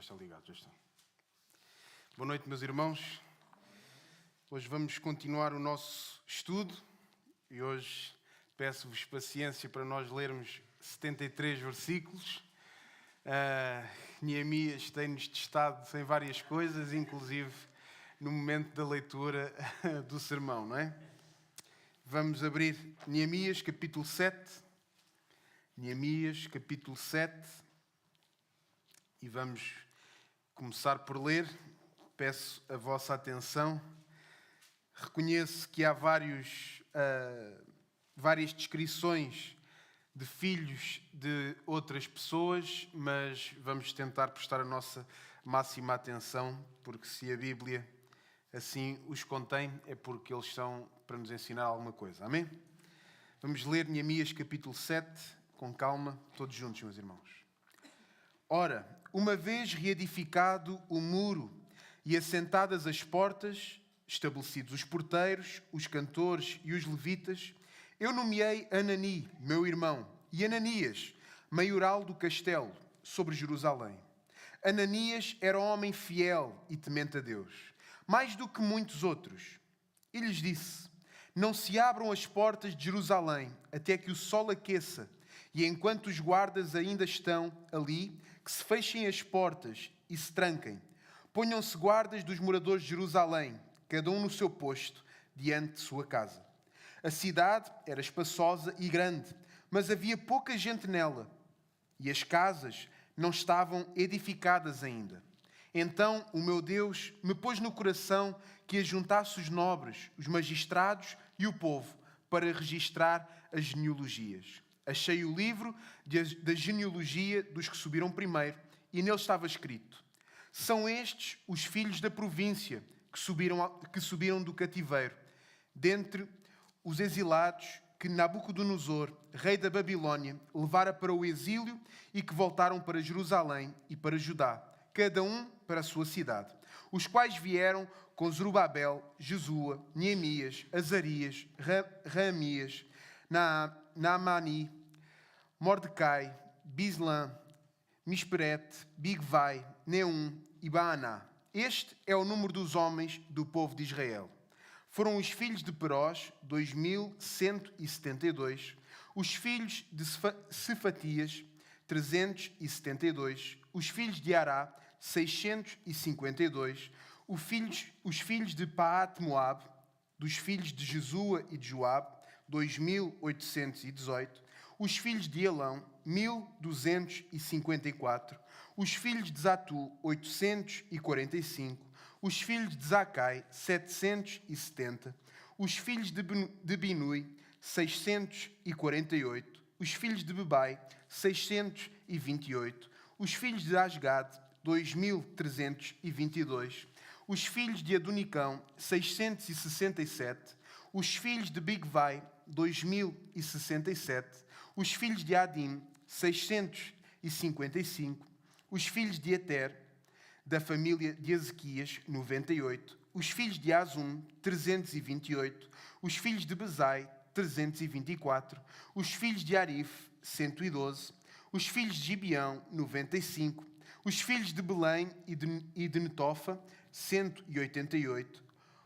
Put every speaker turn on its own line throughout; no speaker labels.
está ligado, já está. Boa noite, meus irmãos. Hoje vamos continuar o nosso estudo e hoje peço-vos paciência para nós lermos 73 versículos. Neemias tem-nos testado em várias coisas, inclusive no momento da leitura do sermão, não é? Vamos abrir Neemias capítulo 7. Neemias capítulo 7. E vamos começar por ler. Peço a vossa atenção. Reconheço que há várias descrições de filhos de outras pessoas, mas vamos tentar prestar a nossa máxima atenção, porque se a Bíblia assim os contém, é porque eles são para nos ensinar alguma coisa. Amém? Vamos ler Neemias capítulo 7, com calma, todos juntos, meus irmãos. Ora, uma vez reedificado o muro e assentadas as portas, estabelecidos os porteiros, os cantores e os levitas, eu nomeei Anani, meu irmão, e Ananias, maioral do castelo, sobre Jerusalém. Ananias era um homem fiel e temente a Deus, mais do que muitos outros. E lhes disse: não se abram as portas de Jerusalém até que o sol aqueça, e enquanto os guardas ainda estão ali, que se fechem as portas e se tranquem. Ponham-se guardas dos moradores de Jerusalém, cada um no seu posto, diante de sua casa. A cidade era espaçosa e grande, mas havia pouca gente nela, e as casas não estavam edificadas ainda. Então o meu Deus me pôs no coração que ajuntasse os nobres, os magistrados e o povo para registrar as genealogias. Achei o livro da genealogia dos que subiram primeiro, e nele estava escrito: são estes os filhos da província que subiram do cativeiro, dentre os exilados que Nabucodonosor, rei da Babilônia, levara para o exílio e que voltaram para Jerusalém e para Judá, cada um para a sua cidade, os quais vieram com Zorobabel, Jesua, Neemias, Azarias, Raamias, Naamani, Mordecai, Bislã, Misperete, Bigvai, Neum e Baaná. Este é o número dos homens do povo de Israel. Foram os filhos de Perós, 2172, os filhos de Cefatias, 372, os filhos de Ará, 652, os filhos de Paat-Moab, dos filhos de Jesua e de Joabe, 2818, os filhos de Elão, 1254, os filhos de Zatu, 845, os filhos de Zacai, 770, os filhos de Binui, 648, os filhos de Bebai, 628, os filhos de Asgad, 2322, os filhos de Adonicão, 667, os filhos de Bigvai, 2067, os filhos de Adim, 655, os filhos de Eter, da família de Ezequias, 98, os filhos de Azum, 328, os filhos de Bezai, 324, os filhos de Arif, 112, os filhos de Gibeão, 95, os filhos de Belém e de Netofa, 188,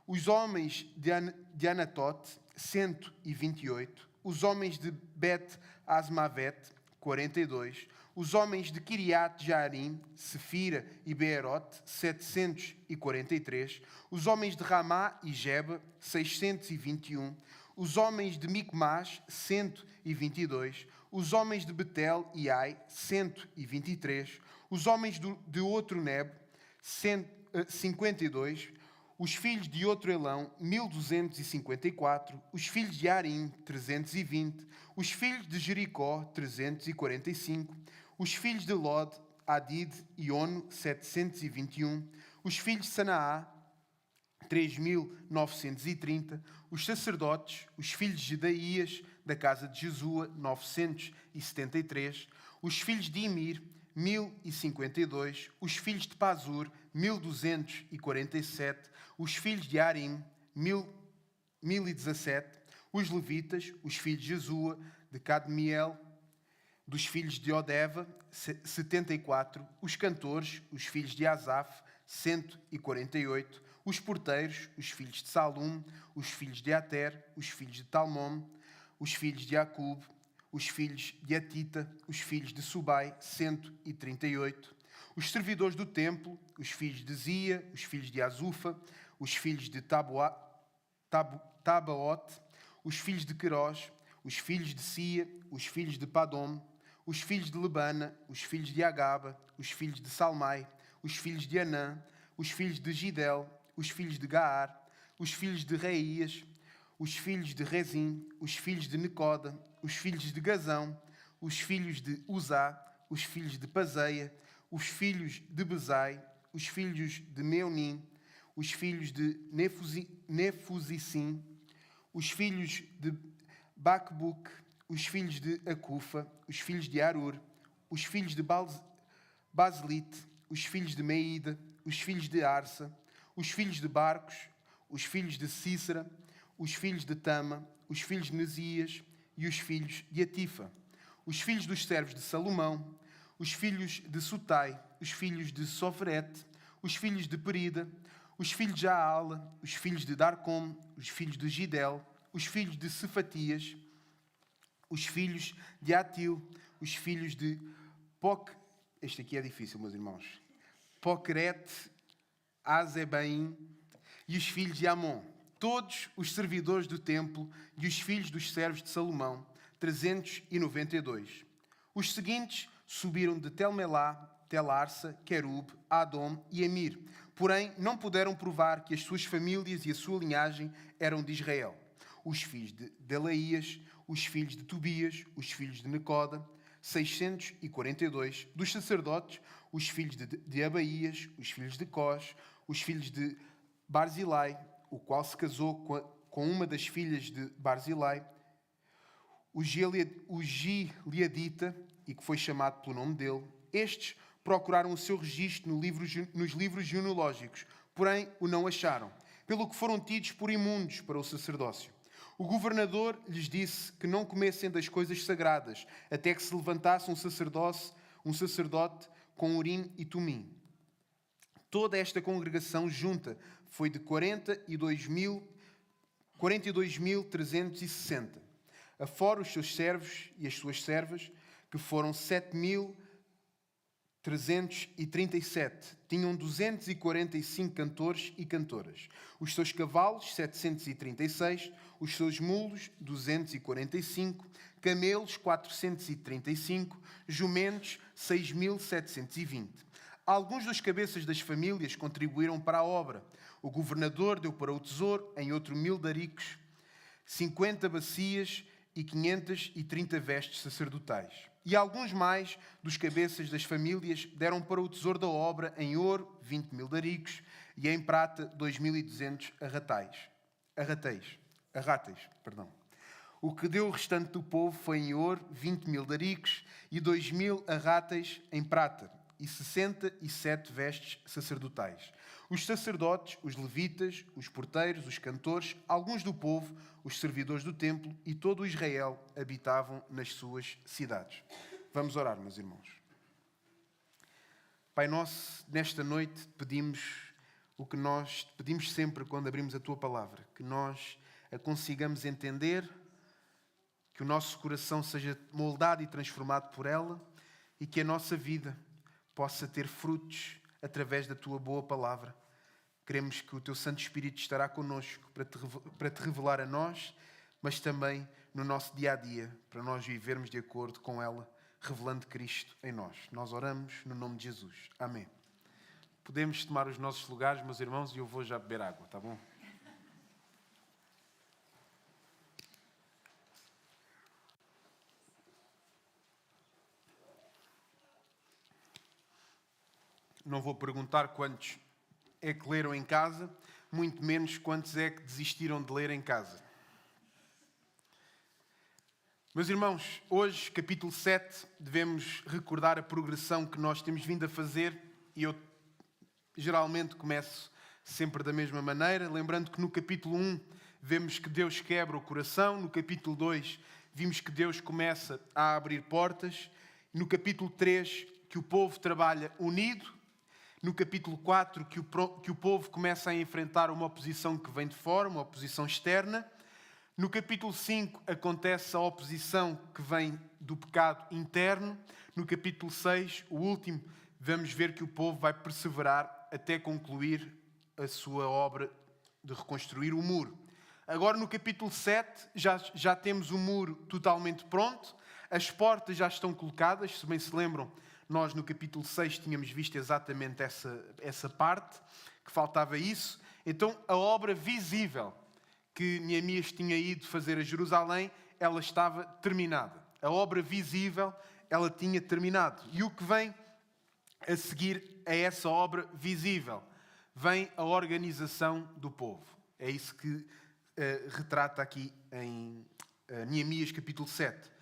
os homens de Anatote, 128, os homens de Bet-Asmavet, 42, os homens de Kiriat-Jearim, Sefira e Beerote, 743, os homens de Ramá e Geba, 621, os homens de Micmas, 122, os homens de Betel e Ai, 123, os homens de outro Nebo, 52, os filhos de outro Elão, 1254, os filhos de Arim, 320, os filhos de Jericó, 345, os filhos de Lod, Adid e Ono, 721, os filhos de Sanaá, 3.930, os sacerdotes, os filhos de Jedaías, da casa de Jesua, 973, os filhos de Imir, 1052, os filhos de Pazur, 1247, os filhos de Arim, 1017, os levitas, os filhos de Jesua, de Cadmiel, Dos filhos de Odeva, 74. Os cantores, os filhos de Asaf, 148. Os porteiros, os filhos de Salum, os filhos de Ater, os filhos de Talmon, os filhos de Acub, os filhos de Atita, os filhos de Subai, 138. Os servidores do templo, os filhos de Zia, os filhos de Azufa, os filhos de Tabaote, os filhos de Querós, os filhos de Sia, os filhos de Padom, os filhos de Lebana, os filhos de Agaba, os filhos de Salmai, os filhos de Anã, os filhos de Gidel, os filhos de Gaar, os filhos de Reías, os filhos de Rezim, os filhos de Necoda, os filhos de Gazão, os filhos de Uzá, os filhos de Pazeia, os filhos de Bezai, os filhos de Meunim, os filhos de Nefusissim, os filhos de Bacbuc, os filhos de Acufa, os filhos de Arur, os filhos de Baselite, os filhos de Meida, os filhos de Arsa, os filhos de Barcos, os filhos de Cícera, os filhos de Tama, os filhos de Nesias e os filhos de Atifa, os filhos dos servos de Salomão, os filhos de Sutai, os filhos de Sofrete, os filhos de Perida, os filhos de Aala, os filhos de Darcom, os filhos de Gidel, os filhos de Cefatias, os filhos de Atil, os filhos de este aqui é difícil, meus irmãos, Pocrete, Azebaim e os filhos de Amon, todos os servidores do templo e os filhos dos servos de Salomão, 392. Os seguintes subiram de Telmelá, Telarsa, Querub, Adom e Emir, porém não puderam provar que as suas famílias e a sua linhagem eram de Israel. Os filhos de Delaías, os filhos de Tobias, os filhos de Necoda, 642. Dos sacerdotes, os filhos de Abaías, os filhos de Cós, os filhos de Barzilai, o qual se casou com uma das filhas de Barzilai, o Gileadita, e que foi chamado pelo nome dele. Estes procuraram o seu registro nos livros genealógicos, porém o não acharam, pelo que foram tidos por imundos para o sacerdócio. O governador lhes disse que não comessem das coisas sagradas, até que se levantasse um sacerdote com Urim e Tumim. Toda esta congregação junta foi de 42.360, afora os seus servos e as suas servas, que foram 7.337. Tinham 245 cantores e cantoras. Os seus cavalos, 736. Os seus mulos, 245. Camelos, 435. Jumentos, 6.720. Alguns dos cabeças das famílias contribuíram para a obra. O governador deu para o tesouro, em outro 1.000 daricos, 50 bacias e 530 vestes sacerdotais. E alguns mais dos cabeças das famílias deram para o tesouro da obra em ouro 20.000 daricos e em prata 2.200 arráteis. O que deu o restante do povo foi em ouro 20.000 daricos e 2.000 arráteis em prata e 67 vestes sacerdotais. Os sacerdotes, os levitas, os porteiros, os cantores, alguns do povo, os servidores do templo e todo o Israel habitavam nas suas cidades. Vamos orar, meus irmãos. Pai nosso, nesta noite pedimos o que nós pedimos sempre quando abrimos a Tua Palavra, que nós a consigamos entender, que o nosso coração seja moldado e transformado por ela e que a nossa vida possa ter frutos através da Tua boa palavra. Queremos que o Teu Santo Espírito estará connosco para te revelar a nós, mas também no nosso dia-a-dia, para nós vivermos de acordo com ela, revelando Cristo em nós. Nós oramos no nome de Jesus. Amém. Podemos tomar os nossos lugares, meus irmãos, e eu vou já beber água, tá bom? Não vou perguntar quantos é que leram em casa, muito menos quantos é que desistiram de ler em casa. Meus irmãos, hoje, capítulo 7, devemos recordar a progressão que nós temos vindo a fazer e eu geralmente começo sempre da mesma maneira, lembrando que no capítulo 1 vemos que Deus quebra o coração, no capítulo 2 vimos que Deus começa a abrir portas No capítulo 3, que o povo trabalha unido. No capítulo 4, que o povo começa a enfrentar uma oposição que vem de fora, uma oposição externa. No capítulo 5, acontece a oposição que vem do pecado interno. No capítulo 6, o último, vamos ver que o povo vai perseverar até concluir a sua obra de reconstruir o muro. Agora, no capítulo 7, já temos o muro totalmente pronto. As portas já estão colocadas. Se bem se lembram, nós no capítulo 6 tínhamos visto exatamente essa parte, que faltava isso. Então, a obra visível que Neemias tinha ido fazer a Jerusalém, ela estava terminada. A obra visível, ela tinha terminado. E o que vem a seguir a essa obra visível? Vem a organização do povo. É isso que retrata aqui em Neemias capítulo 7.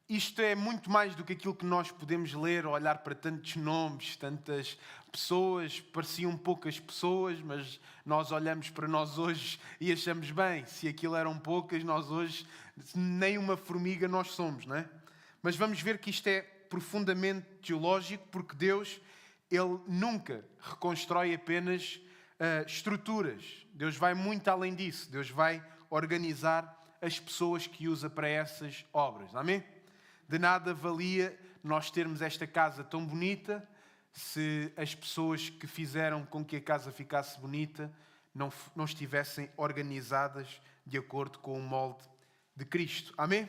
Isto é muito mais do que aquilo que nós podemos ler, olhar para tantos nomes, tantas pessoas, pareciam poucas pessoas, mas nós olhamos para nós hoje e achamos bem, se aquilo eram poucas, nós hoje nem uma formiga nós somos, não é? Mas vamos ver que isto é profundamente teológico, porque Deus, Ele nunca reconstrói apenas estruturas. Deus vai muito além disso. Deus vai organizar as pessoas que usa para essas obras. Amém? De nada valia nós termos esta casa tão bonita se as pessoas que fizeram com que a casa ficasse bonita não estivessem organizadas de acordo com o molde de Cristo. Amém?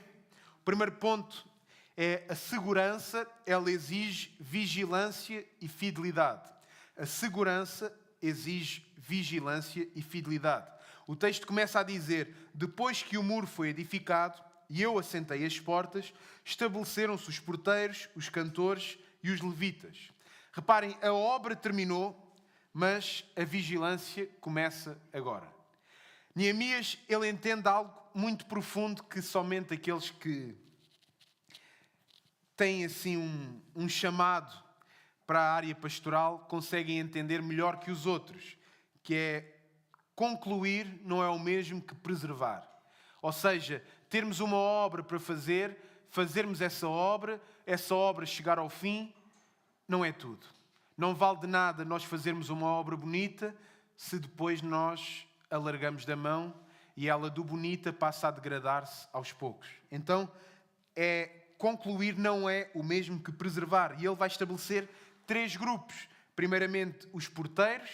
O primeiro ponto é a segurança. Ela exige vigilância e fidelidade. A segurança exige vigilância e fidelidade. O texto começa a dizer: depois que o muro foi edificado e eu assentei as portas, estabeleceram-se os porteiros, os cantores e os levitas. Reparem, a obra terminou, mas a vigilância começa agora. Neemias, ele entende algo muito profundo que somente aqueles que têm assim um chamado para a área pastoral conseguem entender melhor que os outros, que é concluir não é o mesmo que preservar. Ou seja, termos uma obra para fazermos essa obra chegar ao fim, não é tudo. Não vale de nada nós fazermos uma obra bonita se depois nós alargamos da mão e ela do bonita passa a degradar-se aos poucos. Então, concluir não é o mesmo que preservar. E ele vai estabelecer 3 grupos. Primeiramente os porteiros,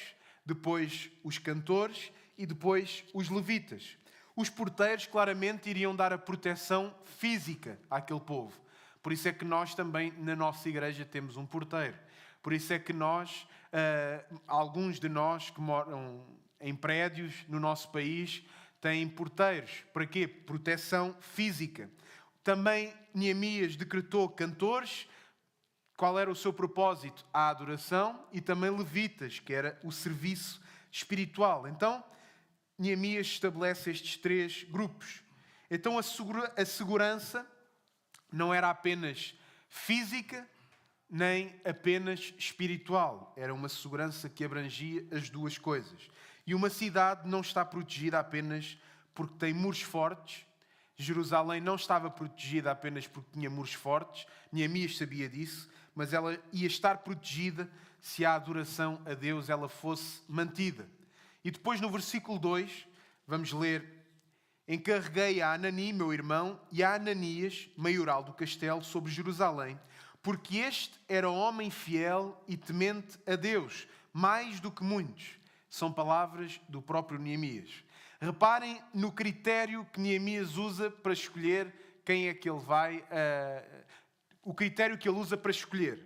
depois os cantores e depois os levitas. Os porteiros claramente iriam dar a proteção física àquele povo. Por isso é que nós também na nossa igreja temos um porteiro. Por isso é que nós, alguns de nós que moram em prédios no nosso país, têm porteiros. Para quê? Proteção física. Também Neemias decretou cantores. Qual era o seu propósito? A adoração. E também levitas, que era o serviço espiritual. Então, Neemias estabelece estes 3 grupos. Então, a segurança não era apenas física, nem apenas espiritual. Era uma segurança que abrangia as duas coisas. E uma cidade não está protegida apenas porque tem muros fortes. Jerusalém não estava protegida apenas porque tinha muros fortes. Neemias sabia disso, mas ela ia estar protegida se a adoração a Deus ela fosse mantida. E depois no versículo 2, vamos ler: encarreguei a Anani, meu irmão, e a Ananias, maioral do castelo, sobre Jerusalém, porque este era homem fiel e temente a Deus, mais do que muitos. São palavras do próprio Neemias. Reparem no critério que Neemias usa para escolher quem é que ele vai... o critério que ele usa para escolher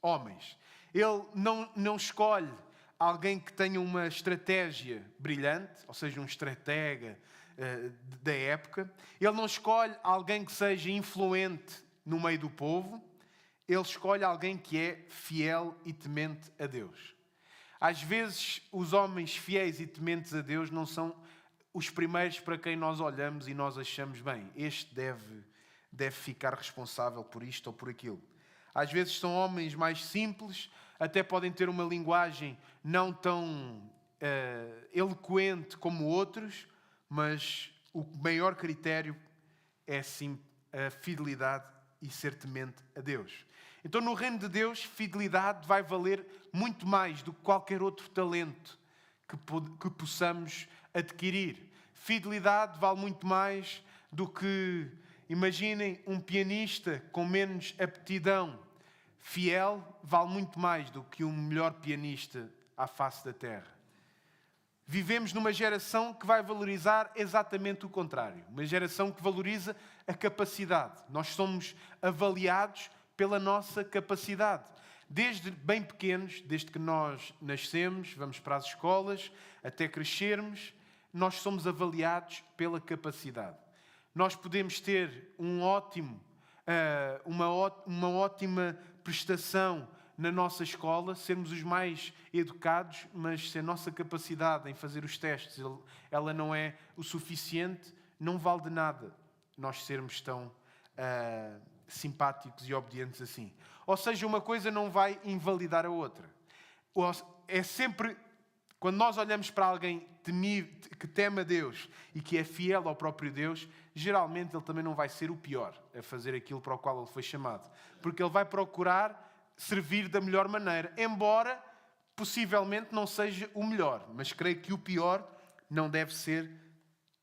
homens. Ele não escolhe alguém que tenha uma estratégia brilhante, ou seja, um estratega da época. Ele não escolhe alguém que seja influente no meio do povo. Ele escolhe alguém que é fiel e temente a Deus. Às vezes, os homens fiéis e tementes a Deus não são os primeiros para quem nós olhamos e nós achamos, bem, este deve ficar responsável por isto ou por aquilo. Às vezes são homens mais simples, até podem ter uma linguagem não tão eloquente como outros, mas o maior critério é sim a fidelidade e ser temente a Deus. Então, no reino de Deus, fidelidade vai valer muito mais do que qualquer outro talento que possamos adquirir. Fidelidade vale muito mais do que, imaginem, um pianista com menos aptidão. Fiel vale muito mais do que um melhor pianista à face da terra. Vivemos numa geração que vai valorizar exatamente o contrário. Uma geração que valoriza a capacidade. Nós somos avaliados pela nossa capacidade. Desde bem pequenos, desde que nós nascemos, vamos para as escolas, até crescermos, nós somos avaliados pela capacidade. Nós podemos ter uma ótima prestação na nossa escola, sermos os mais educados, mas se a nossa capacidade em fazer os testes ela não é o suficiente, não vale de nada nós sermos tão simpáticos e obedientes assim. Ou seja, uma coisa não vai invalidar a outra. É sempre, quando nós olhamos para alguém que teme a Deus e que é fiel ao próprio Deus, geralmente ele também não vai ser o pior a fazer aquilo para o qual ele foi chamado. Porque ele vai procurar servir da melhor maneira, embora possivelmente não seja o melhor. Mas creio que o pior não deve ser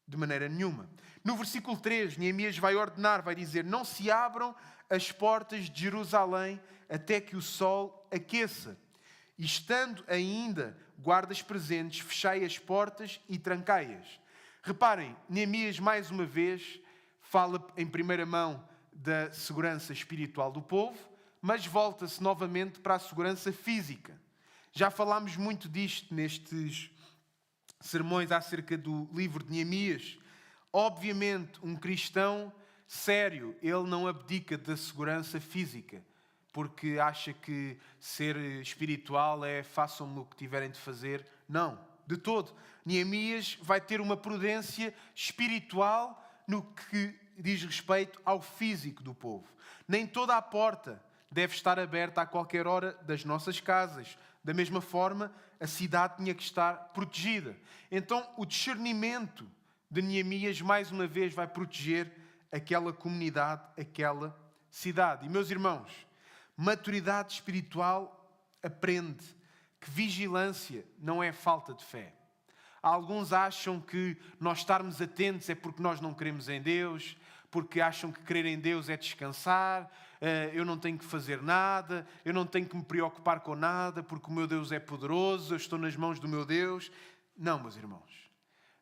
de maneira nenhuma. No versículo 3, Neemias vai ordenar, vai dizer: não se abram as portas de Jerusalém até que o sol aqueça. E estando ainda guardas presentes, fechai as portas e trancai-as. Reparem, Neemias mais uma vez fala em primeira mão da segurança espiritual do povo, mas volta-se novamente para a segurança física. Já falámos muito disto nestes sermões acerca do livro de Neemias. Obviamente, um cristão sério, ele não abdica da segurança física, porque acha que ser espiritual é façam-me o que tiverem de fazer. Não, de todo. Neemias vai ter uma prudência espiritual no que diz respeito ao físico do povo. Nem toda a porta deve estar aberta a qualquer hora das nossas casas. Da mesma forma, a cidade tinha que estar protegida. Então, o discernimento de Neemias, mais uma vez, vai proteger aquela comunidade, aquela cidade. E, meus irmãos, maturidade espiritual aprende que vigilância não é falta de fé. Alguns acham que nós estarmos atentos é porque nós não queremos em Deus, porque acham que crer em Deus é descansar, eu não tenho que fazer nada, eu não tenho que me preocupar com nada, porque o meu Deus é poderoso, eu estou nas mãos do meu Deus. Não, meus irmãos.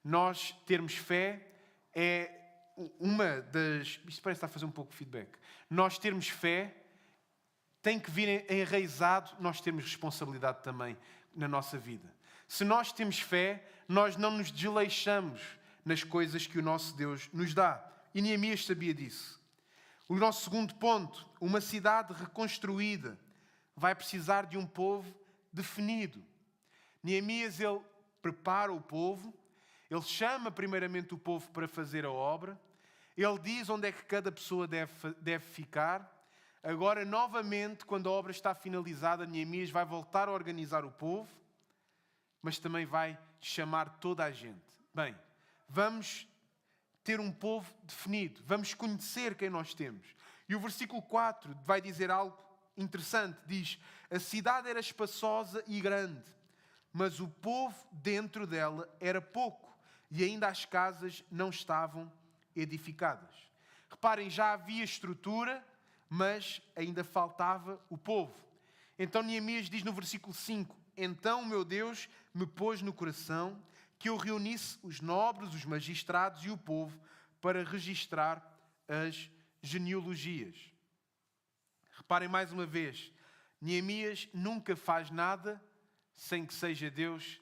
Nós termos fé é uma das... Isto parece estar a fazer um pouco de feedback. Nós termos fé tem que vir enraizado, nós termos responsabilidade também na nossa vida. Se nós temos fé, nós não nos desleixamos nas coisas que o nosso Deus nos dá. E Neemias sabia disso. O nosso segundo ponto, uma cidade reconstruída vai precisar de um povo definido. Neemias, ele prepara o povo, ele chama primeiramente o povo para fazer a obra, ele diz onde é que cada pessoa deve ficar. Agora, novamente, quando a obra está finalizada, Neemias vai voltar a organizar o povo, mas também vai chamar toda a gente. Bem, vamos ter um povo definido. Vamos conhecer quem nós temos. E o versículo 4 vai dizer algo interessante. Diz: a cidade era espaçosa e grande, mas o povo dentro dela era pouco, e ainda as casas não estavam edificadas. Reparem, já havia estrutura, mas ainda faltava o povo. Então Neemias diz no versículo 5: então o meu Deus me pôs no coração que eu reunisse os nobres, os magistrados e o povo para registrar as genealogias. Reparem mais uma vez, Neemias nunca faz nada sem que seja Deus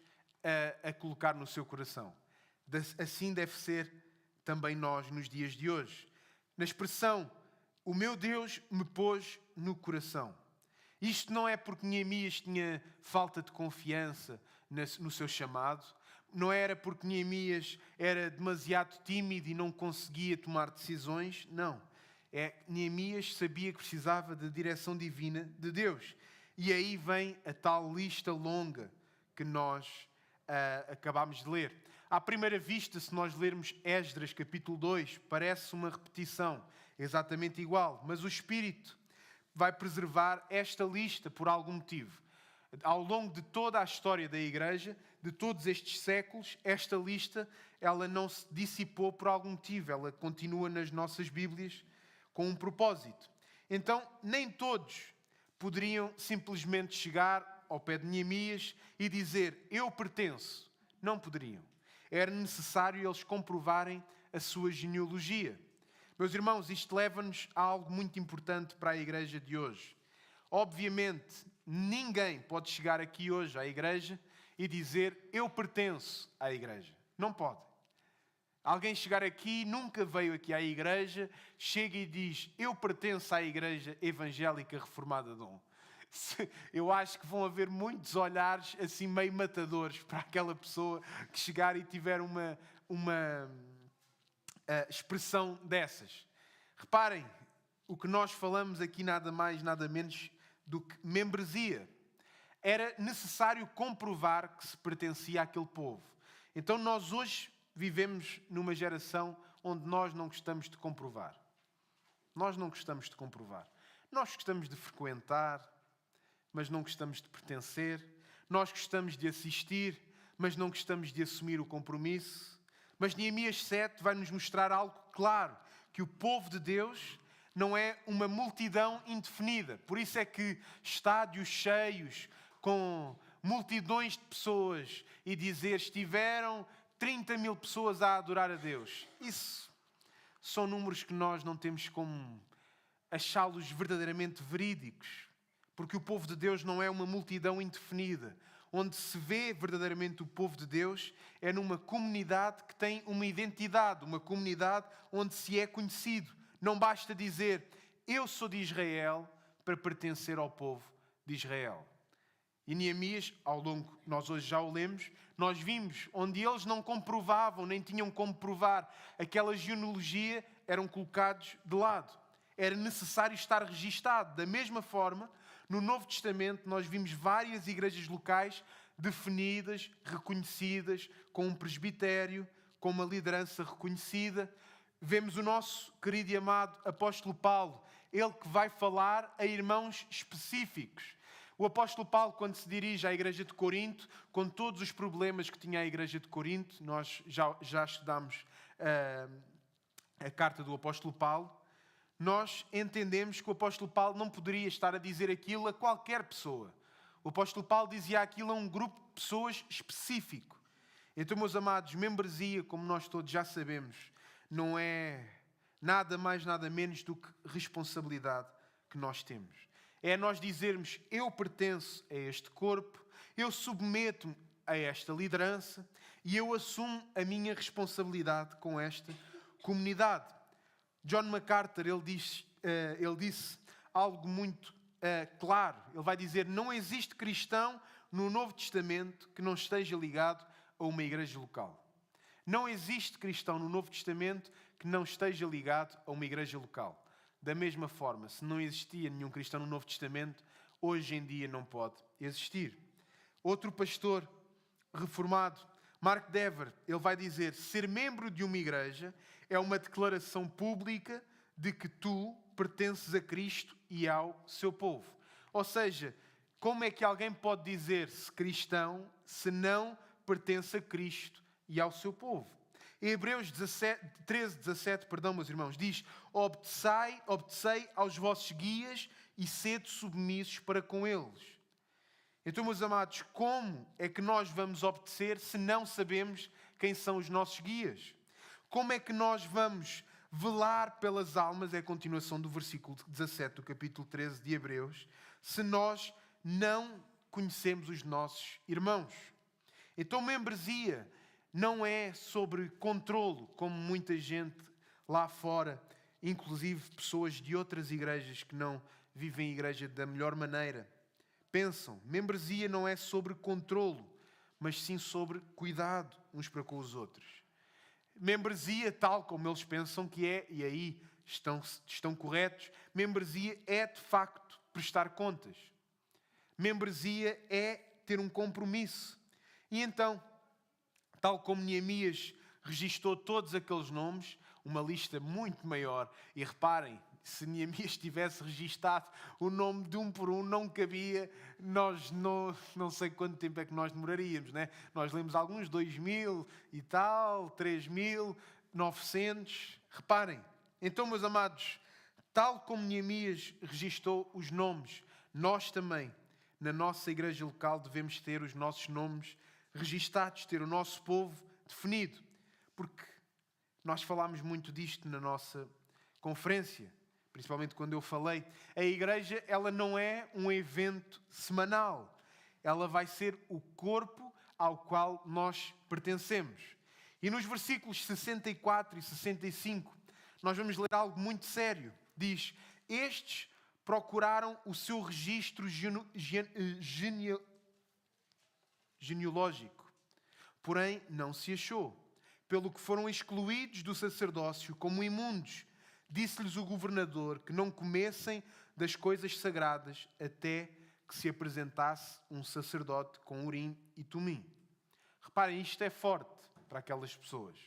a colocar no seu coração. Assim deve ser também nós nos dias de hoje. Na expressão, o meu Deus me pôs no coração. Isto não é porque Neemias tinha falta de confiança no seu chamado, não era porque Neemias era demasiado tímido e não conseguia tomar decisões, não. Neemias sabia que precisava da direção divina de Deus. E aí vem a tal lista longa que nós acabámos de ler. À primeira vista, se nós lermos Esdras capítulo 2, parece uma repetição, exatamente igual, mas o Espírito vai preservar esta lista por algum motivo. Ao longo de toda a história da Igreja, de todos estes séculos, esta lista ela não se dissipou por algum motivo. Ela continua nas nossas Bíblias com um propósito. Então, nem todos poderiam simplesmente chegar ao pé de Neemias e dizer, eu pertenço. Não poderiam. Era necessário eles comprovarem a sua genealogia. Meus irmãos, isto leva-nos a algo muito importante para a igreja de hoje. Obviamente, ninguém pode chegar aqui hoje à igreja e dizer, eu pertenço à igreja. Não pode. Alguém chegar aqui, nunca veio aqui à igreja, chega e diz, eu pertenço à Igreja Evangélica Reformada Dom. Eu acho que vão haver muitos olhares assim meio matadores para aquela pessoa que chegar e tiver uma expressão dessas. Reparem, o que nós falamos aqui nada mais, nada menos do que membresia. Era necessário comprovar que se pertencia àquele povo. Então nós hoje vivemos numa geração onde nós não gostamos de comprovar. Nós não gostamos de comprovar. Nós gostamos de frequentar, mas não gostamos de pertencer. Nós gostamos de assistir, mas não gostamos de assumir o compromisso. Mas Neemias 7 vai nos mostrar algo claro, que o povo de Deus não é uma multidão indefinida. Por isso é que estádios cheios, com multidões de pessoas, e dizer estiveram 30 mil pessoas a adorar a Deus. Isso são números que nós não temos como achá-los verdadeiramente verídicos. Porque o povo de Deus não é uma multidão indefinida. Onde se vê verdadeiramente o povo de Deus é numa comunidade que tem uma identidade, uma comunidade onde se é conhecido. Não basta dizer, eu sou de Israel, para pertencer ao povo de Israel. E Neemias, ao longo, nós hoje já o lemos, nós vimos onde eles não comprovavam, nem tinham como provar aquela genealogia, eram colocados de lado. Era necessário estar registado. Da mesma forma, no Novo Testamento, nós vimos várias igrejas locais definidas, reconhecidas, com um presbitério, com uma liderança reconhecida. Vemos o nosso querido e amado apóstolo Paulo, ele que vai falar a irmãos específicos. O apóstolo Paulo, quando se dirige à igreja de Corinto, com todos os problemas que tinha a igreja de Corinto, nós já estudámos a carta do apóstolo Paulo, nós entendemos que o apóstolo Paulo não poderia estar a dizer aquilo a qualquer pessoa. O apóstolo Paulo dizia aquilo a um grupo de pessoas específico. Então, meus amados, membresia, como nós todos já sabemos, não é nada mais, nada menos do que responsabilidade que nós temos. É nós dizermos, eu pertenço a este corpo, eu submeto-me a esta liderança e eu assumo a minha responsabilidade com esta comunidade. John MacArthur, ele disse algo muito claro. Ele vai dizer, não existe cristão no Novo Testamento que não esteja ligado a uma igreja local. Não existe cristão no Novo Testamento que não esteja ligado a uma igreja local. Da mesma forma, se não existia nenhum cristão no Novo Testamento, hoje em dia não pode existir. Outro pastor reformado, Mark Dever, ele vai dizer, ser membro de uma igreja é uma declaração pública de que tu pertences a Cristo e ao seu povo. Ou seja, como é que alguém pode dizer-se cristão se não pertence a Cristo e ao seu povo? Em Hebreus 13:17, meus irmãos, diz, obedecei aos vossos guias e sede submissos para com eles. Então, meus amados, como é que nós vamos obedecer se não sabemos quem são os nossos guias? Como é que nós vamos velar pelas almas, é a continuação do versículo 17 do capítulo 13 de Hebreus, se nós não conhecemos os nossos irmãos? Então, membresia não é sobre controlo, como muita gente lá fora, inclusive pessoas de outras igrejas que não vivem a igreja da melhor maneira, pensam. Membresia não é sobre controlo, mas sim sobre cuidado uns para com os outros. Membresia, tal como eles pensam que é, e aí estão corretos, membresia é de facto prestar contas. Membresia é ter um compromisso. E então, tal como Neemias registou todos aqueles nomes, uma lista muito maior, e reparem, se Neemias tivesse registado o nome de um por um, não cabia, nós não sei quanto tempo é que nós demoraríamos, né? Nós lemos alguns, 2000 e tal, 3900, reparem. Então, meus amados, tal como Neemias registou os nomes, nós também, na nossa igreja local, devemos ter os nossos nomes registados, ter o nosso povo definido, porque nós falámos muito disto na nossa conferência, principalmente quando eu falei. A igreja, ela não é um evento semanal. Ela vai ser o corpo ao qual nós pertencemos. E nos versículos 64 e 65, nós vamos ler algo muito sério. Diz: estes procuraram o seu registro genealógico, porém não se achou, pelo que foram excluídos do sacerdócio como imundos. Disse-lhes o governador que não comessem das coisas sagradas até que se apresentasse um sacerdote com Urim e Tumim. Reparem, isto é forte para aquelas pessoas.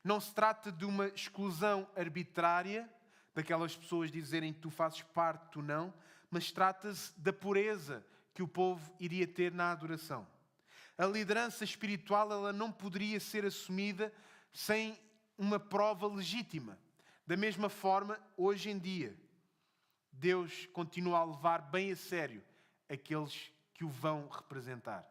Não se trata de uma exclusão arbitrária, daquelas pessoas dizerem que tu fazes parte, tu não, mas trata-se da pureza que o povo iria ter na adoração. A liderança espiritual, ela não poderia ser assumida sem uma prova legítima. Da mesma forma, hoje em dia, Deus continua a levar bem a sério aqueles que o vão representar.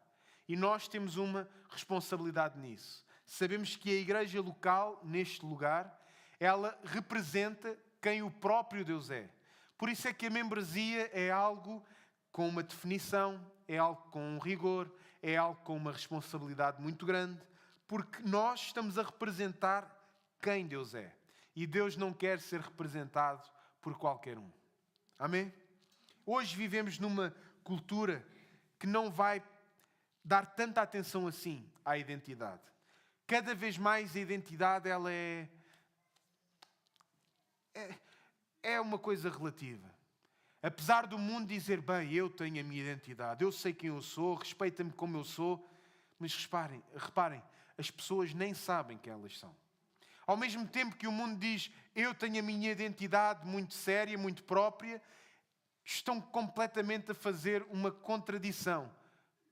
E nós temos uma responsabilidade nisso. Sabemos que a igreja local, neste lugar, ela representa quem o próprio Deus é. Por isso é que a membresia é algo com uma definição, é algo com um rigor, é algo com uma responsabilidade muito grande, porque nós estamos a representar quem Deus é. E Deus não quer ser representado por qualquer um. Amém? Hoje vivemos numa cultura que não vai dar tanta atenção assim à identidade. Cada vez mais a identidade ela é uma coisa relativa. Apesar do mundo dizer, bem, eu tenho a minha identidade, eu sei quem eu sou, respeita-me como eu sou, mas reparem, as pessoas nem sabem quem elas são. Ao mesmo tempo que o mundo diz, eu tenho a minha identidade muito séria, muito própria, estão completamente a fazer uma contradição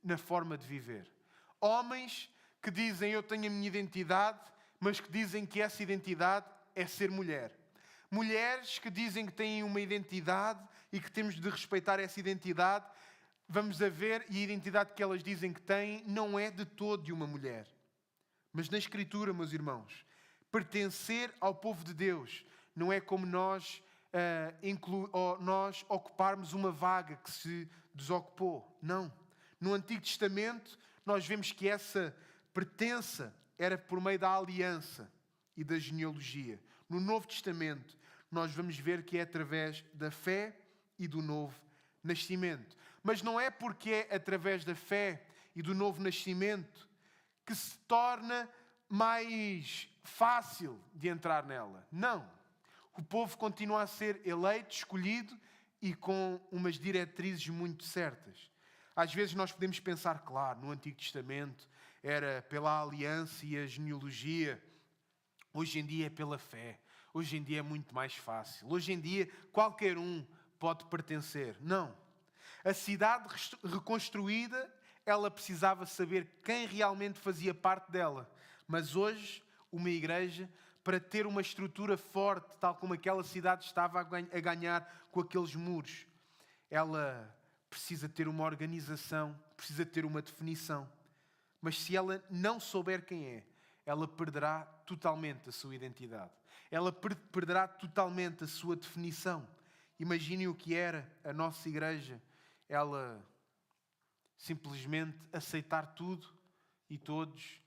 na forma de viver. Homens que dizem, eu tenho a minha identidade, mas que dizem que essa identidade é ser mulher. Mulheres que dizem que têm uma identidade e que temos de respeitar essa identidade, vamos a ver, e a identidade que elas dizem que têm não é de todo de uma mulher. Mas na Escritura, meus irmãos, pertencer ao povo de Deus não é como nós ocuparmos uma vaga que se desocupou. Não. No Antigo Testamento, nós vemos que essa pertença era por meio da aliança e da genealogia. No Novo Testamento, nós vamos ver que é através da fé e do novo nascimento. Mas não é porque é através da fé e do novo nascimento que se torna mais fácil de entrar nela. Não. O povo continua a ser eleito, escolhido e com umas diretrizes muito certas. Às vezes nós podemos pensar, claro, no Antigo Testamento era pela aliança e a genealogia. Hoje em dia é pela fé. Hoje em dia é muito mais fácil. Hoje em dia qualquer um pode pertencer. Não. A cidade reconstruída, ela precisava saber quem realmente fazia parte dela. Mas hoje, uma igreja, para ter uma estrutura forte, tal como aquela cidade estava a ganhar com aqueles muros, ela precisa ter uma organização, precisa ter uma definição. Mas se ela não souber quem é, ela perderá totalmente a sua identidade. Ela perderá totalmente a sua definição. Imaginem o que era a nossa igreja. Ela simplesmente aceitar tudo e todos,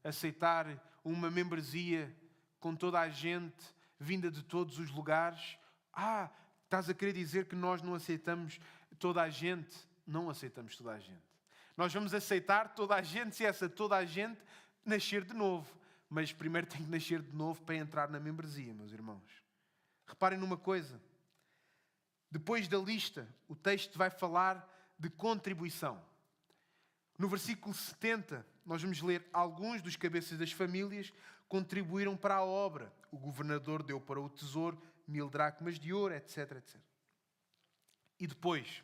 aceitar uma membresia com toda a gente, vinda de todos os lugares. Estás a querer dizer que nós não aceitamos toda a gente? Não aceitamos toda a gente. Nós vamos aceitar toda a gente se essa toda a gente nascer de novo. Mas primeiro tem que nascer de novo para entrar na membresia, meus irmãos. Reparem numa coisa. Depois da lista, o texto vai falar de contribuição. No versículo 70, nós vamos ler: alguns dos cabeças das famílias contribuíram para a obra. O governador deu para o tesouro 1000 dracmas de ouro, etc, etc. E depois,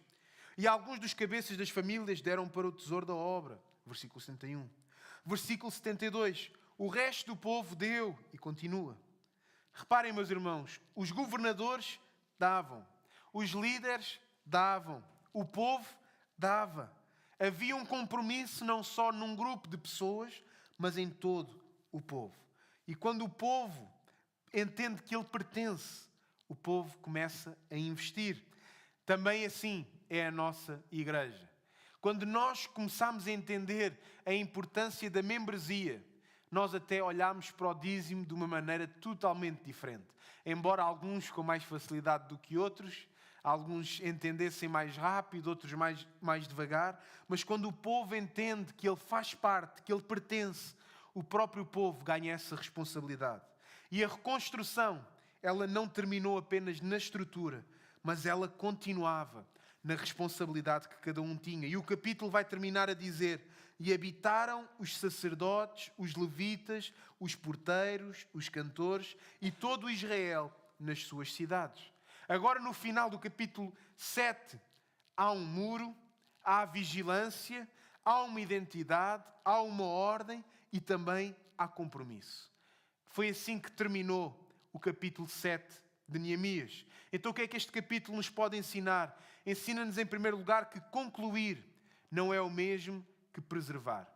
e alguns dos cabeças das famílias deram para o tesouro da obra. Versículo 71. Versículo 72. O resto do povo deu, e continua. Reparem, meus irmãos, os governadores davam, os líderes davam, o povo dava. Havia um compromisso não só num grupo de pessoas, mas em todo o povo. E quando o povo entende que ele pertence, o povo começa a investir. Também assim é a nossa igreja. Quando nós começamos a entender a importância da membresia, nós até olhamos para o dízimo de uma maneira totalmente diferente. Embora alguns com mais facilidade do que outros, alguns entendessem mais rápido, outros mais devagar, mas quando o povo entende que ele faz parte, que ele pertence, o próprio povo ganha essa responsabilidade. E a reconstrução, ela não terminou apenas na estrutura, mas ela continuava na responsabilidade que cada um tinha. E o capítulo vai terminar a dizer: e habitaram os sacerdotes, os levitas, os porteiros, os cantores e todo Israel nas suas cidades. Agora, no final do capítulo 7, há um muro, há vigilância, há uma identidade, há uma ordem e também há compromisso. Foi assim que terminou o capítulo 7 de Neemias. Então o que é que este capítulo nos pode ensinar? Ensina-nos, em primeiro lugar, que concluir não é o mesmo que preservar.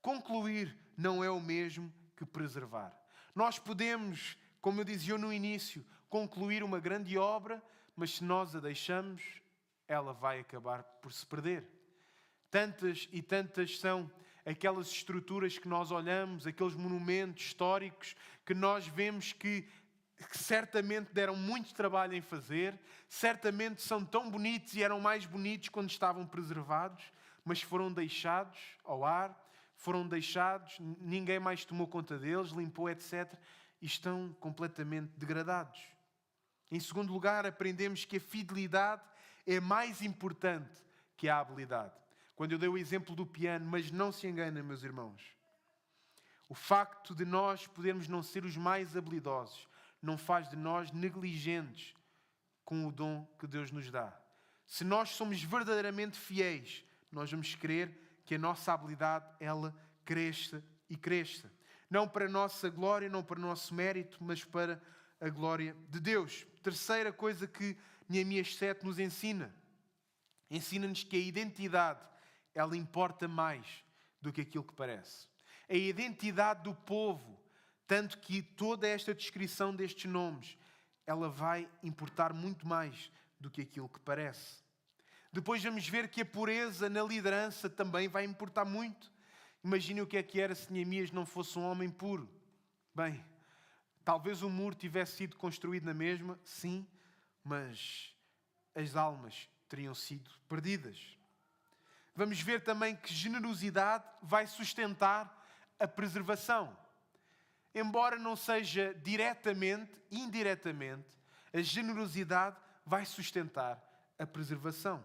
Concluir não é o mesmo que preservar. Nós podemos, como eu dizia no início, concluir uma grande obra, mas se nós a deixamos, ela vai acabar por se perder. Tantas e tantas são aquelas estruturas que nós olhamos, aqueles monumentos históricos que nós vemos que certamente deram muito trabalho em fazer, certamente são tão bonitos e eram mais bonitos quando estavam preservados, mas foram deixados ao ar, foram deixados, ninguém mais tomou conta deles, limpou, etc. E estão completamente degradados. Em segundo lugar, aprendemos que a fidelidade é mais importante que a habilidade. Quando eu dei o exemplo do piano, mas não se enganem, meus irmãos. O facto de nós podermos não ser os mais habilidosos não faz de nós negligentes com o dom que Deus nos dá. Se nós somos verdadeiramente fiéis, nós vamos querer que a nossa habilidade, ela cresça e cresça. Não para a nossa glória, não para o nosso mérito, mas para a glória de Deus. Terceira coisa que Neemias 7 nos ensina. Ensina-nos que a identidade, ela importa mais do que aquilo que parece. A identidade do povo, tanto que toda esta descrição destes nomes, ela vai importar muito mais do que aquilo que parece. Depois vamos ver que a pureza na liderança também vai importar muito. Imagine o que era se Neemias não fosse um homem puro. Bem, talvez o muro tivesse sido construído na mesma, sim, mas as almas teriam sido perdidas. Vamos ver também que generosidade vai sustentar a preservação. Embora não seja diretamente, indiretamente, a generosidade vai sustentar a preservação.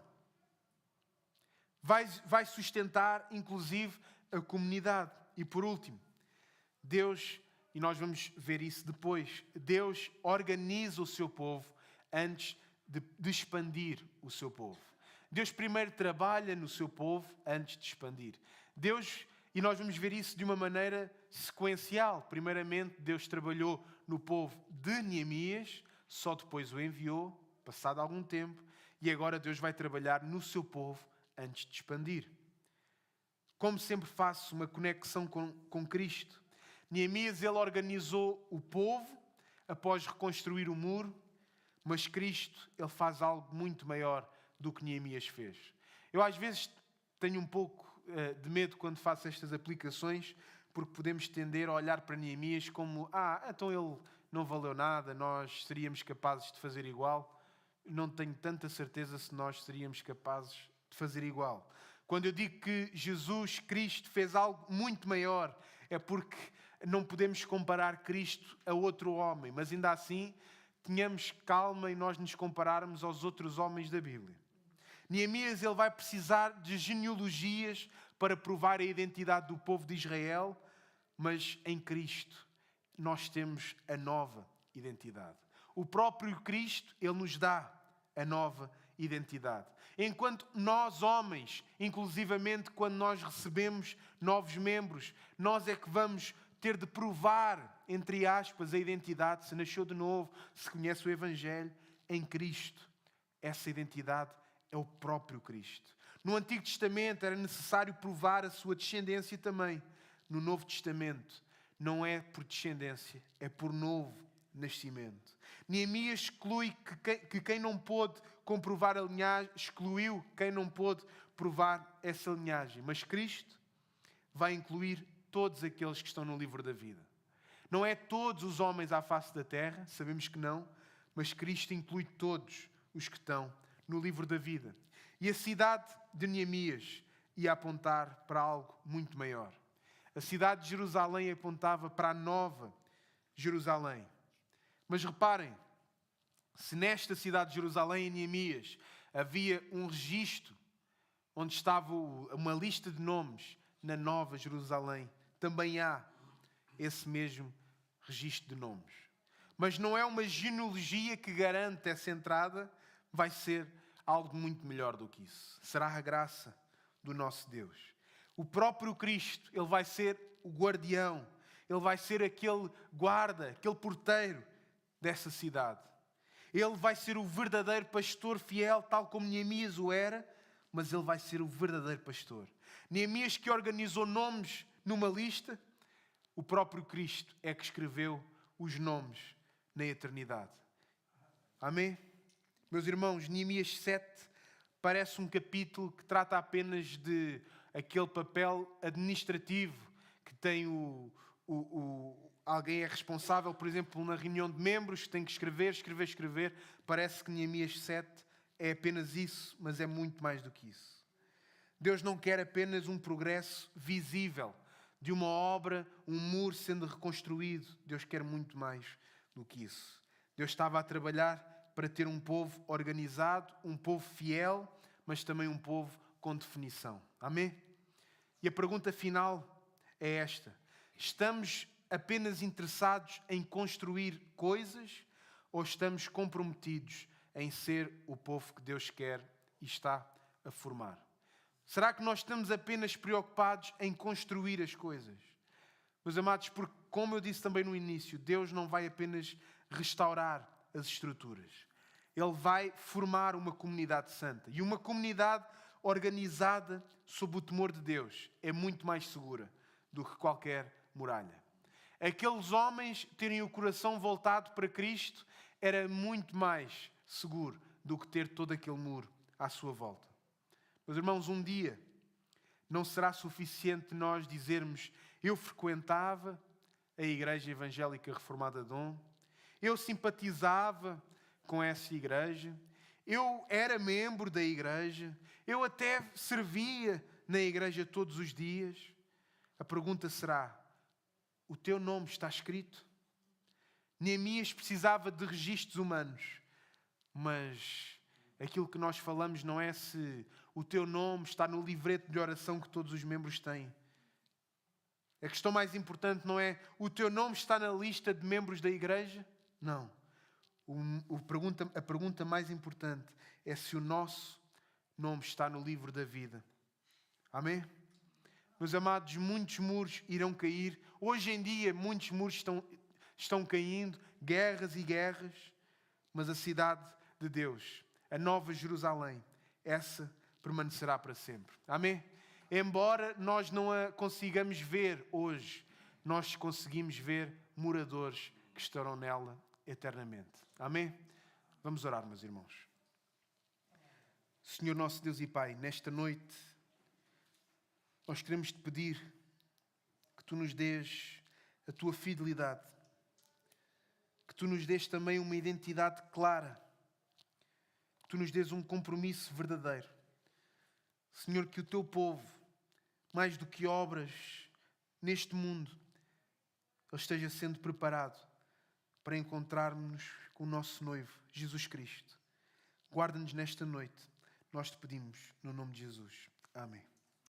Vai sustentar, inclusive, a comunidade. E por último, Deus, e nós vamos ver isso depois, Deus organiza o seu povo antes de expandir o seu povo. Deus primeiro trabalha no seu povo antes de expandir. E nós vamos ver isso de uma maneira sequencial. Primeiramente, Deus trabalhou no povo de Neemias, só depois o enviou, passado algum tempo, e agora Deus vai trabalhar no seu povo antes de expandir. Como sempre faço uma conexão com Cristo. Neemias, ele organizou o povo após reconstruir o muro, mas Cristo, ele faz algo muito maior do que Neemias fez. Eu às vezes tenho um pouco de medo quando faço estas aplicações, porque podemos tender a olhar para Neemias como então ele não valeu nada, nós seríamos capazes de fazer igual. Não tenho tanta certeza se nós seríamos capazes de fazer igual. Quando eu digo que Jesus Cristo fez algo muito maior, é porque não podemos comparar Cristo a outro homem, mas ainda assim tenhamos calma e nós nos compararmos aos outros homens da Bíblia. Neemias, ele vai precisar de genealogias para provar a identidade do povo de Israel, mas em Cristo nós temos a nova identidade. O próprio Cristo, Ele nos dá a nova identidade. Enquanto nós, homens, inclusivamente quando nós recebemos novos membros, nós é que vamos ter de provar, entre aspas, a identidade, se nasceu de novo, se conhece o Evangelho. Em Cristo, essa identidade é o próprio Cristo. No Antigo Testamento era necessário provar a sua descendência também. No Novo Testamento não é por descendência, é por novo nascimento. Neemias exclui que quem não pôde comprovar a linhagem, excluiu quem não pôde provar essa linhagem. Mas Cristo vai incluir todos aqueles que estão no livro da vida. Não é todos os homens à face da terra, sabemos que não, mas Cristo inclui todos os que estão no livro da vida. E a cidade de Neemias ia apontar para algo muito maior. A cidade de Jerusalém apontava para a nova Jerusalém. Mas reparem, se nesta cidade de Jerusalém, em Neemias, havia um registro onde estava uma lista de nomes, na nova Jerusalém também há esse mesmo registro de nomes. Mas não é uma genealogia que garante essa entrada, vai ser algo muito melhor do que isso. Será a graça do nosso Deus. O próprio Cristo, Ele vai ser o guardião, Ele vai ser aquele guarda, aquele porteiro dessa cidade. Ele vai ser o verdadeiro pastor fiel, tal como Neemias o era, mas ele vai ser o verdadeiro pastor. Neemias, que organizou nomes numa lista, o próprio Cristo é que escreveu os nomes na eternidade. Amém? Meus irmãos, Neemias 7 parece um capítulo que trata apenas de aquele papel administrativo que tem alguém é responsável, por exemplo, na reunião de membros, que tem que escrever. Parece que Neemias 7 é apenas isso, mas é muito mais do que isso. Deus não quer apenas um progresso visível de uma obra, um muro sendo reconstruído. Deus quer muito mais do que isso. Deus estava a trabalhar para ter um povo organizado, um povo fiel, mas também um povo com definição. Amém? E a pergunta final é esta: estamos apenas interessados em construir coisas ou estamos comprometidos em ser o povo que Deus quer e está a formar? Será que nós estamos apenas preocupados em construir as coisas? Meus amados, porque, como eu disse também no início, Deus não vai apenas restaurar as estruturas. Ele vai formar uma comunidade santa. E uma comunidade organizada sob o temor de Deus é muito mais segura do que qualquer muralha. Aqueles homens terem o coração voltado para Cristo era muito mais seguro do que ter todo aquele muro à sua volta. Meus irmãos, um dia não será suficiente nós dizermos: eu frequentava a Igreja Evangélica Reformada de Dom, eu simpatizava com essa igreja, eu era membro da igreja, eu até servia na igreja todos os dias. A pergunta será: o teu nome está escrito? Neemias precisava de registros humanos, mas aquilo que nós falamos não é se o teu nome está no livreto de oração que todos os membros têm. A questão mais importante não é o teu nome está na lista de membros da igreja? Não. A pergunta mais importante é se o nosso nome está no livro da vida. Amém? Meus amados, muitos muros irão cair. Hoje em dia, muitos muros estão caindo, guerras e guerras, mas a cidade de Deus, a nova Jerusalém, essa permanecerá para sempre. Amém? Embora nós não a consigamos ver hoje, nós conseguimos ver moradores que estarão nela eternamente. Amém? Vamos orar, meus irmãos. Senhor nosso Deus e Pai, nesta noite nós queremos te pedir que tu nos dês a tua fidelidade, que tu nos dês também uma identidade clara, que tu nos dês um compromisso verdadeiro. Senhor, que o teu povo, mais do que obras neste mundo, ele esteja sendo preparado para encontrarmos com o nosso noivo, Jesus Cristo. Guarda-nos nesta noite, nós te pedimos, no nome de Jesus. Amém.